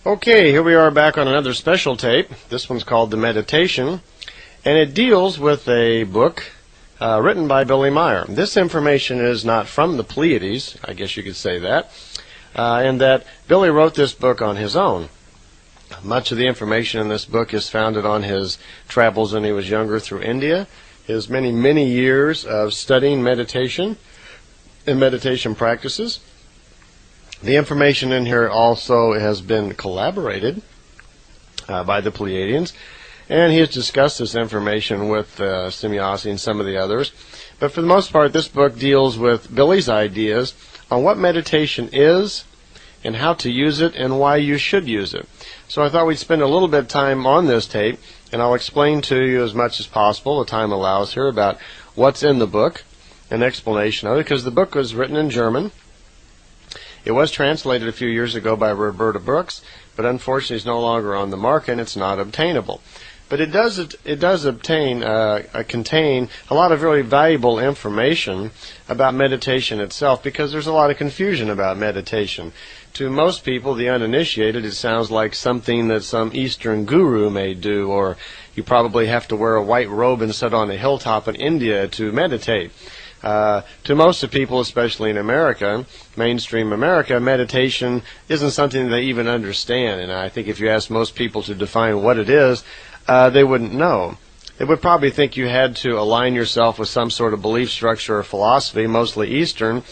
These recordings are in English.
Okay, here we are back on another special tape. This one's called The Meditation, and it deals with a book written by Billy Meier. This information is not from the Pleiades, I guess you could say that, and that Billy wrote this book on his own. Much of the information in this book is founded on his travels when he was younger through India, his many, many years of studying meditation and meditation practices. The information in here also has been collaborated by the Pleiadians, and he has discussed this information with Semjase and some of the others. But for the most part, this book deals with Billy's ideas on what meditation is and how to use it and why you should use it. So I thought we'd spend a little bit of time on this tape, and I'll explain to you as much as possible, the time allows here, about what's in the book, an explanation of it, because the book was written in German. It was translated a few years ago by Roberta Brooks, but unfortunately it's no longer on the market and it's not obtainable. But it does contain a lot of really valuable information about meditation itself, because there's a lot of confusion about meditation. To most people, the uninitiated, it sounds like something that some Eastern guru may do, or you probably have to wear a white robe and sit on a hilltop in India to meditate. To most of people, especially in America, mainstream America, meditation isn't something they even understand. And I think if you ask most people to define what it is, they wouldn't know. They would probably think you had to align yourself with some sort of belief structure or philosophy, mostly Eastern,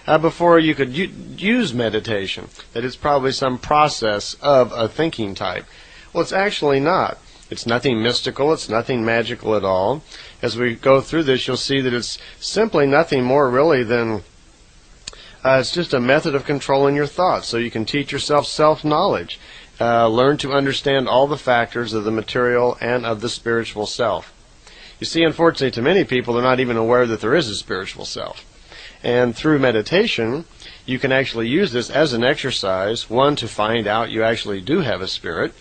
before you could use meditation. That it's probably some process of a thinking type. Well, it's actually not. It's nothing mystical. It's nothing magical at all. As we go through this, you'll see that it's simply nothing more really than it's just a method of controlling your thoughts, so you can teach yourself self-knowledge. Learn to understand all the factors of the material and of the spiritual self. You see, unfortunately, to many people, they're not even aware that there is a spiritual self. And through meditation, you can actually use this as an exercise, one, to find out you actually do have a spirit,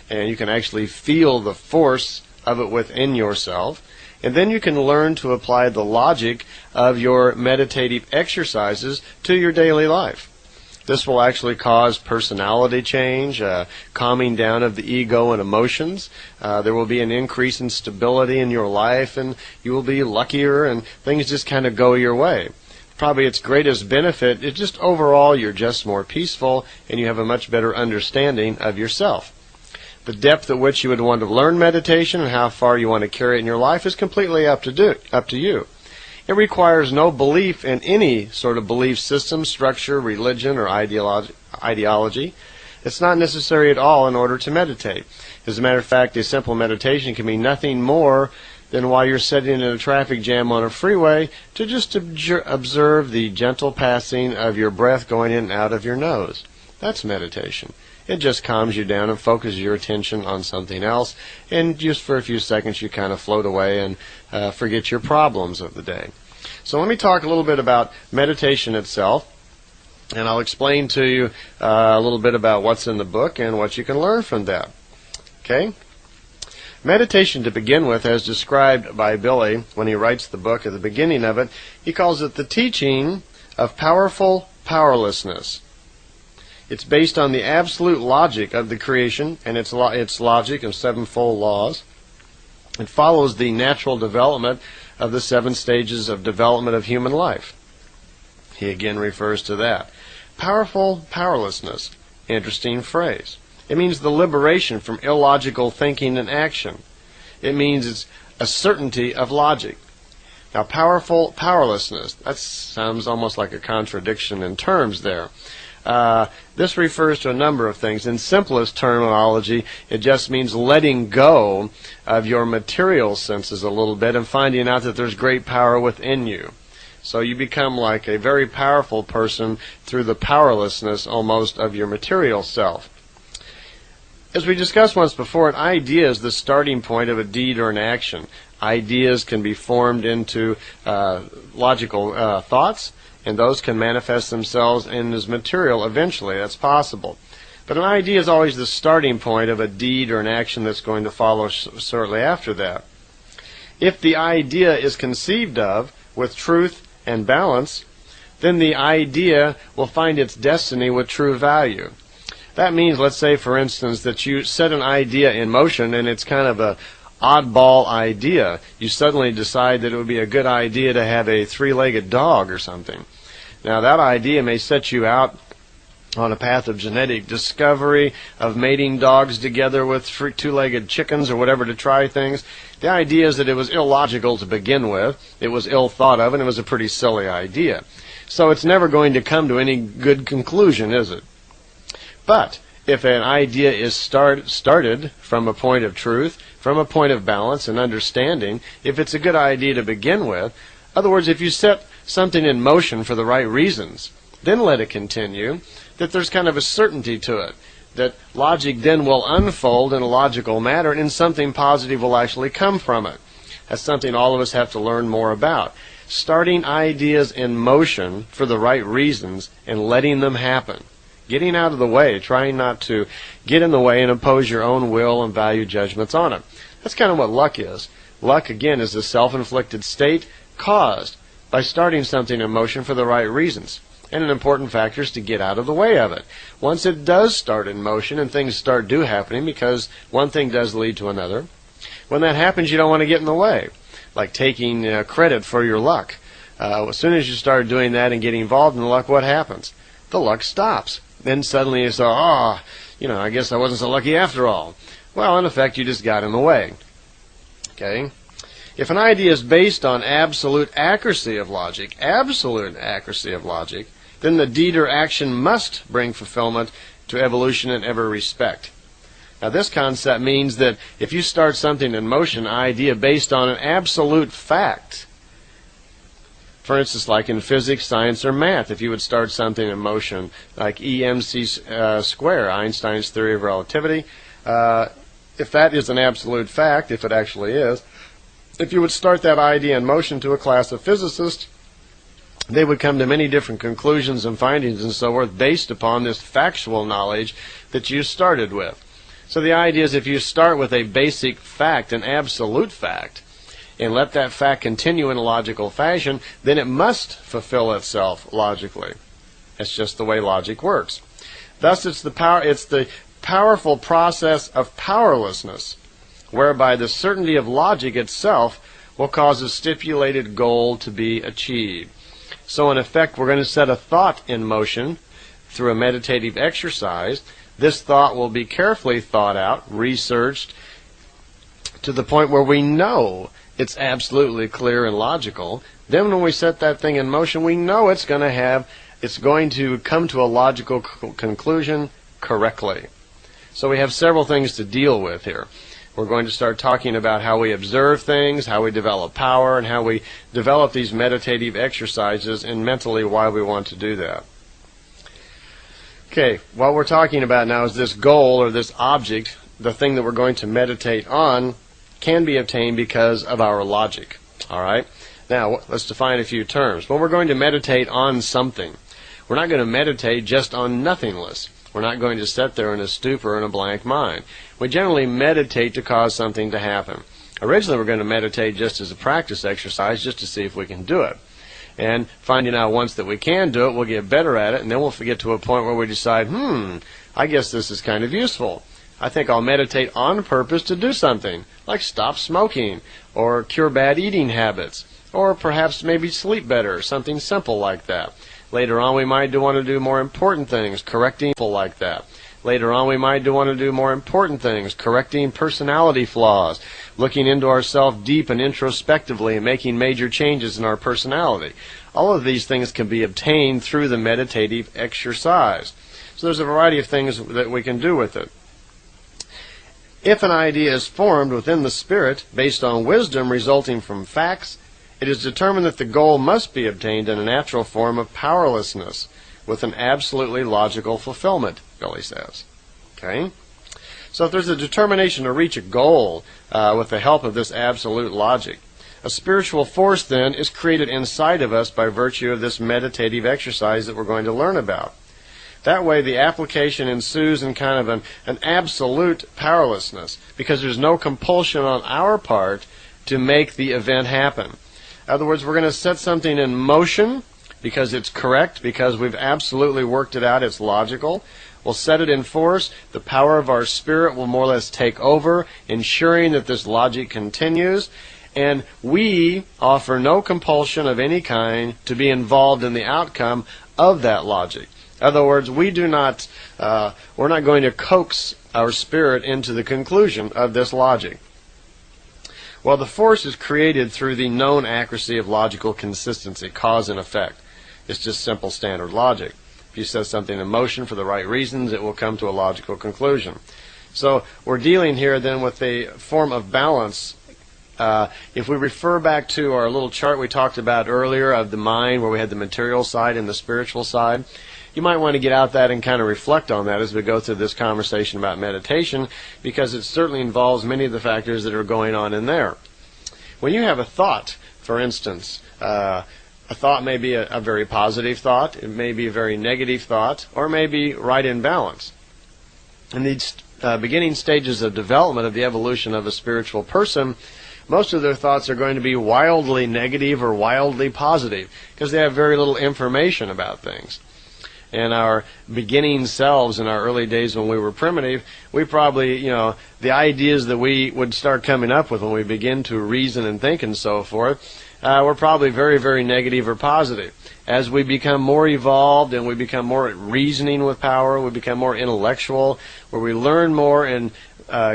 and you can actually feel the force of it within yourself. And then you can learn to apply the logic of your meditative exercises to your daily life. This will actually cause personality change, calming down of the ego and emotions. There will be an increase in stability in your life, and you will be luckier, and things just kind of go your way. Probably its greatest benefit is just overall you're just more peaceful, and you have a much better understanding of yourself. The depth at which you would want to learn meditation and how far you want to carry it in your life is completely up to you. It requires no belief in any sort of belief system, structure, religion, or ideology. It's not necessary at all in order to meditate. As a matter of fact, a simple meditation can be nothing more than while you're sitting in a traffic jam on a freeway to just observe the gentle passing of your breath going in and out of your nose. That's meditation. It just calms you down and focuses your attention on something else, and just for a few seconds you kind of float away and forget your problems of the day. So let me talk a little bit about meditation itself, and I'll explain to you a little bit about what's in the book and what you can learn from that. Okay? Meditation, to begin with, as described by Billy when he writes the book at the beginning of it, he calls it the teaching of powerful powerlessness. It's based on the absolute logic of the creation and its logic of sevenfold laws. It follows the natural development of the 7 stages of development of human life. He again refers to that. Powerful powerlessness. Interesting phrase. It means the liberation from illogical thinking and action. It means it's a certainty of logic. Now, powerful powerlessness, that sounds almost like a contradiction in terms there. This refers to a number of things. In simplest terminology, it just means letting go of your material senses a little bit and finding out that there's great power within you. So you become like a very powerful person through the powerlessness almost of your material self. As we discussed once before, an idea is the starting point of a deed or an action. Ideas can be formed into logical thoughts, and those can manifest themselves in as material eventually. That's possible. But an idea is always the starting point of a deed or an action that's going to follow shortly after that. If the idea is conceived of with truth and balance, then the idea will find its destiny with true value. That means, let's say, for instance, that you set an idea in motion and it's kind of a oddball idea. You suddenly decide that it would be a good idea to have a three-legged dog or something. Now, that idea may set you out on a path of genetic discovery, of mating dogs together with two-legged chickens or whatever to try things. The idea is that it was illogical to begin with, it was ill thought of, and it was a pretty silly idea. So it's never going to come to any good conclusion, is it? But if an idea is started from a point of truth, from a point of balance and understanding, if it's a good idea to begin with, in other words, if you set something in motion for the right reasons, then let it continue, that there's kind of a certainty to it, that logic then will unfold in a logical manner and something positive will actually come from it. That's something all of us have to learn more about. Starting ideas in motion for the right reasons and letting them happen. Getting out of the way, trying not to get in the way and impose your own will and value judgments on it. That's kind of what luck is. Luck, again, is a self-inflicted state caused by starting something in motion for the right reasons. And an important factor is to get out of the way of it. Once it does start in motion and things start happening, because one thing does lead to another, when that happens you don't want to get in the way. Like taking credit for your luck. As soon as you start doing that and getting involved in the luck, what happens? The luck stops. Then suddenly you say, I guess I wasn't so lucky after all. Well, in effect, you just got in the way. Okay? If an idea is based on absolute accuracy of logic, then the deed or action must bring fulfillment to evolution in every respect. Now, this concept means that if you start something in motion, an idea based on an absolute fact, for instance, like in physics, science, or math, if you would start something in motion, like EMC square, Einstein's theory of relativity, if that is an absolute fact, if it actually is, if you would start that idea in motion to a class of physicists, they would come to many different conclusions and findings and so forth based upon this factual knowledge that you started with. So the idea is if you start with a basic fact, an absolute fact, and let that fact continue in a logical fashion, then it must fulfill itself logically. That's just the way logic works. Thus, it's the powerful process of powerlessness, whereby the certainty of logic itself will cause a stipulated goal to be achieved. So in effect, we're going to set a thought in motion through a meditative exercise. This thought will be carefully thought out, researched, to the point where we know it's absolutely clear and logical. Then when we set that thing in motion, we know it's going to come to a logical conclusion correctly. So we have several things to deal with here. We're going to start talking about how we observe things, how we develop power, and how we develop these meditative exercises, and mentally why we want to do that. Okay, what we're talking about now is this goal or this object, the thing that we're going to meditate on, can be obtained because of our logic. All right? Now, let's define a few terms. When we're going to meditate on something, we're not going to meditate just on nothingness. We're not going to sit there in a stupor in a blank mind. We generally meditate to cause something to happen. Originally, we're going to meditate just as a practice exercise, just to see if we can do it. And finding out once that we can do it, we'll get better at it, and then we'll get to a point where we decide, I guess this is kind of useful. I think I'll meditate on purpose to do something, like stop smoking, or cure bad eating habits, or perhaps maybe sleep better, something simple like that. Later on, we might want to do more important things, correcting like that. Later on, we might want to do more important things, correcting personality flaws, looking into ourselves deep and introspectively and making major changes in our personality. All of these things can be obtained through the meditative exercise. So there's a variety of things that we can do with it. If an idea is formed within the spirit based on wisdom resulting from facts, it is determined that the goal must be obtained in a natural form of powerlessness with an absolutely logical fulfillment, Billy says. Okay? So if there's a determination to reach a goal with the help of this absolute logic, a spiritual force then is created inside of us by virtue of this meditative exercise that we're going to learn about. That way the application ensues in kind of an absolute powerlessness, because there's no compulsion on our part to make the event happen. In other words, we're going to set something in motion because it's correct, because we've absolutely worked it out, it's logical. will set it in force. The power of our spirit will more or less take over, ensuring that this logic continues. And we offer no compulsion of any kind to be involved in the outcome of that logic. In other words, we're not going to coax our spirit into the conclusion of this logic. Well, the force is created through the known accuracy of logical consistency, cause and effect. It's just simple standard logic. If you set something in motion for the right reasons, it will come to a logical conclusion. So we're dealing here then with a form of balance. If we refer back to our little chart we talked about earlier of the mind, where we had the material side and the spiritual side, you might want to get out that and kind of reflect on that as we go through this conversation about meditation, because it certainly involves many of the factors that are going on in there. When you have a thought, for instance, a thought may be a very positive thought, it may be a very negative thought, or it may be right in balance. In these beginning stages of development of the evolution of a spiritual person, most of their thoughts are going to be wildly negative or wildly positive, because they have very little information about things. In our beginning selves, in our early days when we were primitive, we probably, the ideas that we would start coming up with when we begin to reason and think and so forth, were probably very, very negative or positive. As we become more evolved and we become more reasoning with power, we become more intellectual, where we learn more and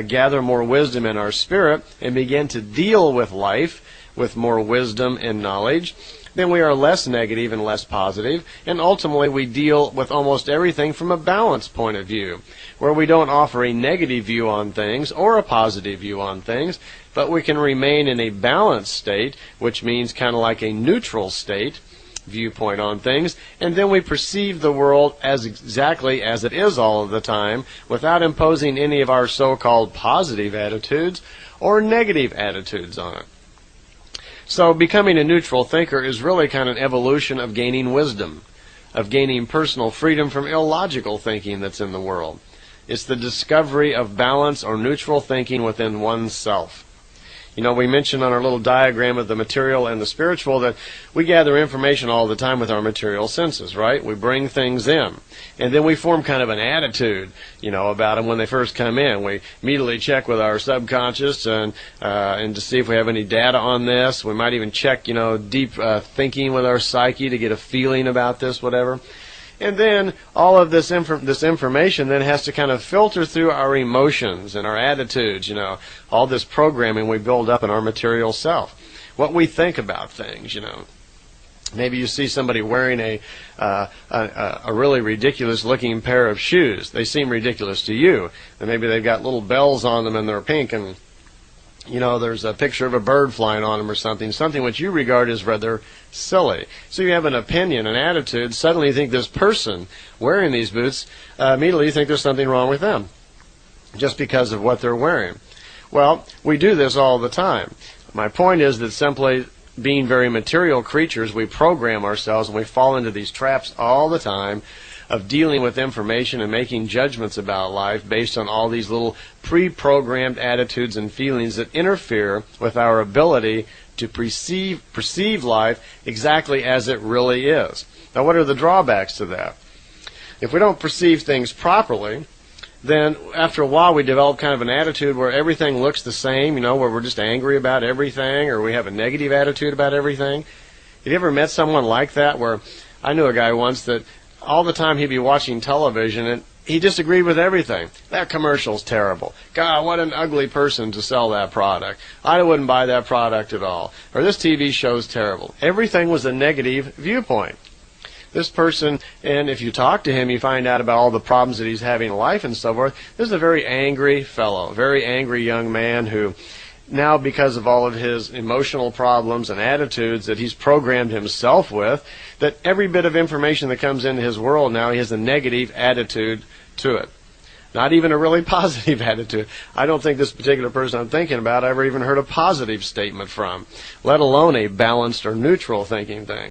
gather more wisdom in our spirit and begin to deal with life with more wisdom and knowledge, then we are less negative and less positive, and ultimately we deal with almost everything from a balanced point of view, where we don't offer a negative view on things or a positive view on things, but we can remain in a balanced state, which means kind of like a neutral state viewpoint on things, and then we perceive the world as exactly as it is all of the time, without imposing any of our so-called positive attitudes or negative attitudes on it. So becoming a neutral thinker is really kind of an evolution of gaining wisdom, of gaining personal freedom from illogical thinking that's in the world. It's the discovery of balance or neutral thinking within oneself. We mentioned on our little diagram of the material and the spiritual that we gather information all the time with our material senses, right? We bring things in, and then we form kind of an attitude, about them when they first come in. We immediately check with our subconscious and to see if we have any data on this. We might even check, deep thinking with our psyche to get a feeling about this, whatever. And then all of this information then has to kind of filter through our emotions and our attitudes, all this programming we build up in our material self. What we think about things, Maybe you see somebody wearing a really ridiculous looking pair of shoes. They seem ridiculous to you. And maybe they've got little bells on them and they're pink, and there's a picture of a bird flying on them or something which you regard as rather silly. So you have an opinion, an attitude. Suddenly you think this person wearing these boots, immediately you think there's something wrong with them, just because of what they're wearing. Well, we do this all the time. My point is that simply being very material creatures, we program ourselves and we fall into these traps all the time of dealing with information and making judgments about life based on all these little pre-programmed attitudes and feelings that interfere with our ability to perceive life exactly as it really is. Now, what are the drawbacks to that? If we don't perceive things properly, then after a while we develop kind of an attitude where everything looks the same, where we're just angry about everything, or we have a negative attitude about everything. Have you ever met someone like that? Where I knew a guy once that all the time he'd be watching television and he disagreed with everything. That commercial's terrible. God, what an ugly person to sell that product. I wouldn't buy that product at all. Or this TV show's terrible. Everything was a negative viewpoint. This person, and if you talk to him, you find out about all the problems that he's having in life and so forth. This is a very angry fellow, very angry young man who now, because of all of his emotional problems and attitudes that he's programmed himself with, that every bit of information that comes into his world now, he has a negative attitude to it. Not even a really positive attitude. I don't think this particular person I'm thinking about I ever even heard a positive statement from, let alone a balanced or neutral thinking thing.